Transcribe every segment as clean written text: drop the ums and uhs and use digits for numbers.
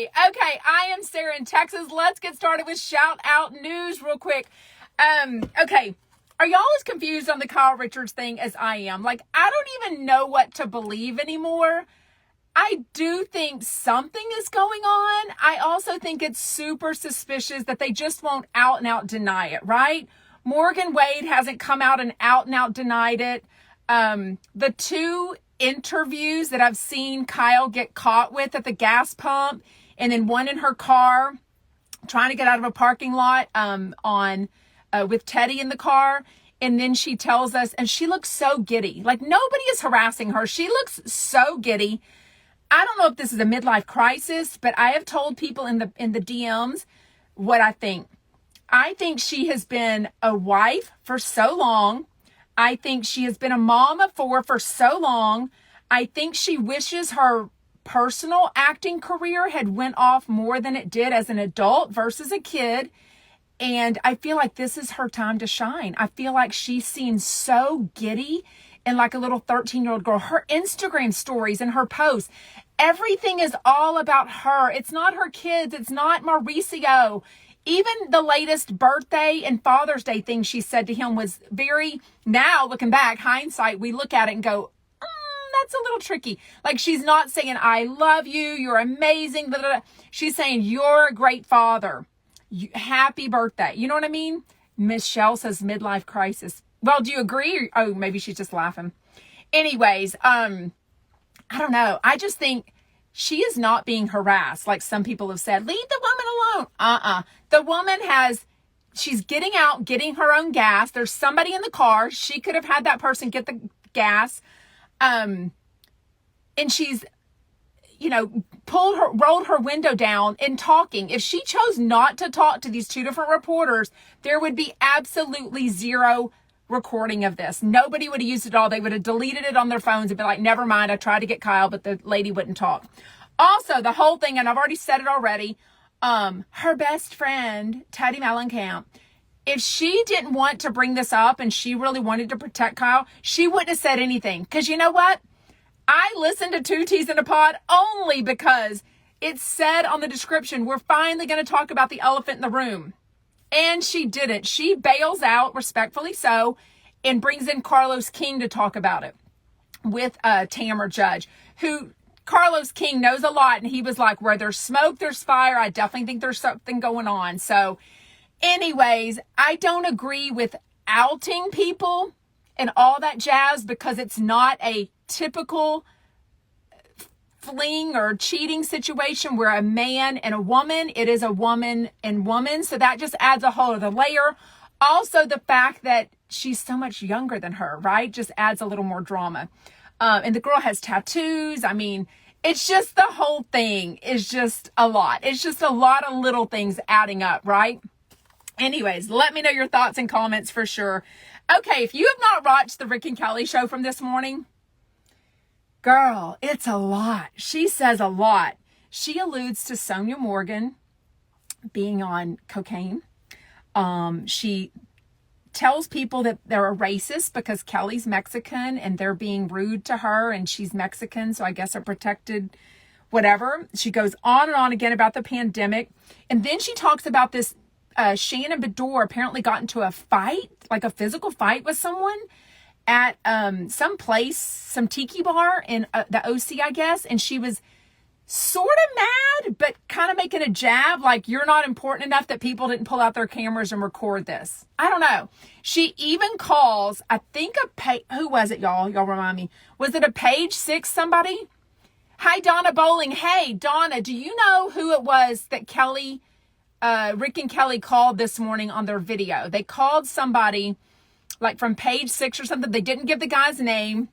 everybody. Okay, I am Sarah in Texas. Let's get started with shout out news real quick. Okay, are y'all as confused on the Kyle Richards thing as I am? Like, I don't even know what to believe anymore. I do think something is going on. I also think it's super suspicious that they just won't out and out deny it, right? Morgan Wade hasn't come out and out denied it. The two interviews that I've seen Kyle get caught with at the gas pump, and then one in her car trying to get out of a parking lot with Teddy in the car. And then she tells us, and she looks so giddy. Like, nobody is harassing her. She looks so giddy. I don't know if this is a midlife crisis, but I have told people in the DMs what I think. I think she has been a wife for so long. I think she has been a mom of four for so long. I think she wishes her personal acting career had went off more than it did as an adult versus a kid. And I feel like this is her time to shine. I feel like she seems so giddy and like a little 13-year-old girl. Her Instagram stories and her posts, everything is all about her. It's not her kids. It's not Mauricio. Even the latest birthday and Father's Day thing she said to him was very, now looking back, hindsight, we look at it and go, that's a little tricky. Like, she's not saying, I love you, you're amazing. Blah, blah, blah. She's saying, you're a great father. Happy birthday. You know what I mean? Michelle says midlife crisis. Well, do you agree? Oh, maybe she's just laughing. Anyways, I don't know. I just think she is not being harassed. Like some people have said, leave the woman alone. The woman she's getting out, getting her own gas. There's somebody in the car. She could have had that person get the gas. And she's, rolled her window down and talking. If she chose not to talk to these two different reporters, there would be absolutely zero recording of this. Nobody would have used it all. They would have deleted it on their phones and been like, never mind, I tried to get Kyle, but the lady wouldn't talk. Also, the whole thing, and I've already said it already, her best friend, Teddy Mellencamp, if she didn't want to bring this up and she really wanted to protect Kyle, she wouldn't have said anything. Because you know what? I listened to Two Teas in a Pod only because it said on the description, we're finally going to talk about the elephant in the room. And she didn't. She bails out, respectfully so, and brings in Carlos King to talk about it with Tamara Judge, who Carlos King knows a lot. And he was like, where there's smoke, there's fire. I definitely think there's something going on. So anyways, I don't agree with outing people and all that jazz because it's not a typical fling or cheating situation where a man and a woman, it is a woman and woman. So that just adds a whole other layer. Also, the fact that she's so much younger than her, right? Just adds a little more drama. And the girl has tattoos. I mean, it's just the whole thing is just a lot. It's just a lot of little things adding up, right? Anyways, let me know your thoughts and comments for sure. Okay, if you have not watched the Rick and Kelly show from this morning, girl, it's a lot. She says a lot. She alludes to Sonia Morgan being on cocaine. She tells people that they're a racist because Kelly's Mexican and they're being rude to her and she's Mexican, so I guess a protected whatever. She goes on and on again about the pandemic. And then she talks about this Shannon Bedore apparently got into a fight, like a physical fight with someone at some place, some tiki bar in the OC, I guess. And she was sort of mad, but kind of making a jab, like, you're not important enough that people didn't pull out their cameras and record this. I don't know. She even calls, I think who was it, y'all? Y'all remind me. Was it a Page Six somebody? Hi, Donna Bowling. Hey, Donna, do you know who it was that Rick and Kelly called this morning on their video? They called somebody like from Page Six or something. They didn't give the guy's name.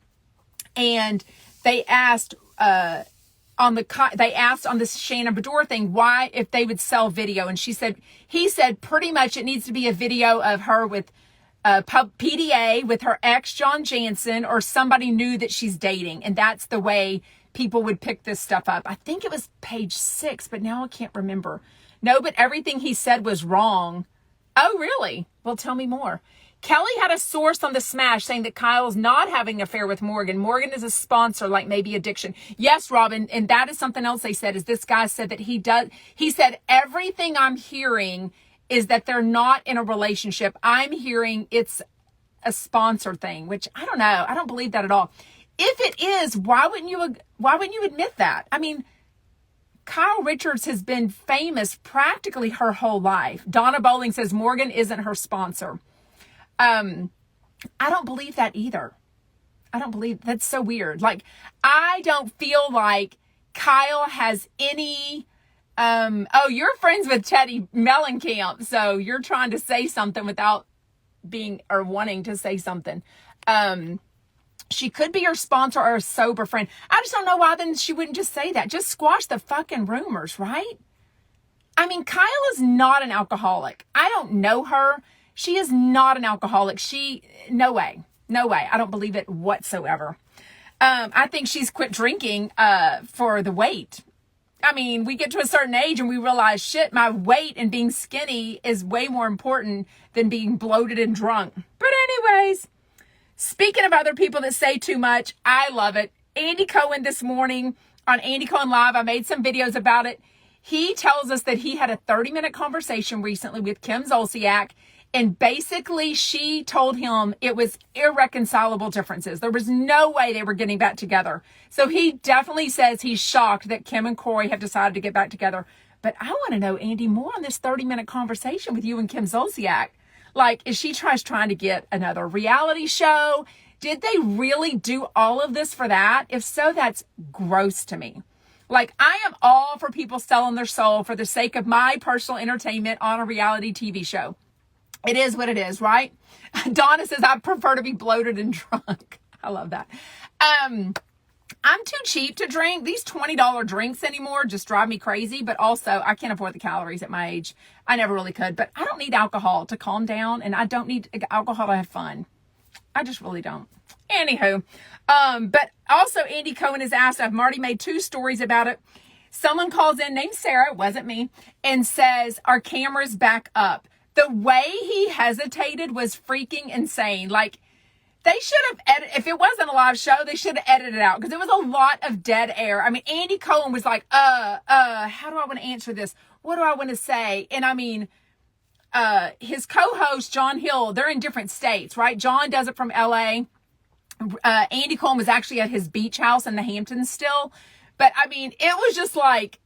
And they asked on this Shannon Bedore thing, why, if they would sell video. And he said pretty much it needs to be a video of her with PDA with her ex, John Jansen, or somebody new that she's dating. And that's the way people would pick this stuff up. I think it was Page Six, but now I can't remember. No, but everything he said was wrong. Oh, really? Well, tell me more. Kelly had a source on the Smash saying that Kyle's not having an affair with Morgan. Morgan is a sponsor, like maybe addiction. Yes, Robin, and that is something else they said, is this guy said that he does. He said, everything I'm hearing is that they're not in a relationship. I'm hearing it's a sponsor thing, which I don't know. I don't believe that at all. If it is, why wouldn't you admit that? I mean, Kyle Richards has been famous practically her whole life. Donna Bowling says Morgan isn't her sponsor. I don't believe that either. I don't believe, that's so weird. Like, I don't feel like Kyle has any, oh, you're friends with Teddy Mellencamp, so you're trying to say something without being or wanting to say something. She could be her sponsor or a sober friend. I just don't know why then she wouldn't just say that. Just squash the fucking rumors, right? I mean, Kyle is not an alcoholic. I don't know her. She is not an alcoholic. No way. No way. I don't believe it whatsoever. I think she's quit drinking for the weight. I mean, we get to a certain age and we realize, shit, my weight and being skinny is way more important than being bloated and drunk. But anyways, speaking of other people that say too much, I love it. Andy Cohen this morning on Andy Cohen Live, I made some videos about it. He tells us that he had a 30-minute conversation recently with Kim Zolciak. And basically, she told him it was irreconcilable differences. There was no way they were getting back together. So he definitely says he's shocked that Kim and Corey have decided to get back together. But I want to know, Andy, more on this 30-minute conversation with you and Kim Zolciak. Like, is she trying to get another reality show? Did they really do all of this for that? If so, that's gross to me. Like, I am all for people selling their soul for the sake of my personal entertainment on a reality TV show. It is what it is, right? Donna says, I prefer to be bloated and drunk. I love that. I'm too cheap to drink. These $20 drinks anymore just drive me crazy. But also, I can't afford the calories at my age. I never really could. But I don't need alcohol to calm down. And I don't need alcohol to have fun. I just really don't. Anywho. But also, Andy Cohen has asked, I've already made 2 stories about it. Someone calls in named Sarah, it wasn't me, and says, our camera's back up. The way he hesitated was freaking insane. Like, they should have if it wasn't a live show, they should have edited it out because it was a lot of dead air. I mean, Andy Cohen was like, how do I want to answer this? What do I want to say? And I mean, his co-host, John Hill, they're in different states, right? John does it from LA. Andy Cohen was actually at his beach house in the Hamptons still. But I mean, it was just like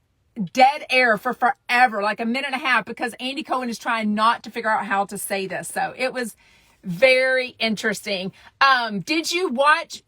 dead air for forever, like a minute and a half, because Andy Cohen is trying not to figure out how to say this. So it was very interesting. Did you watch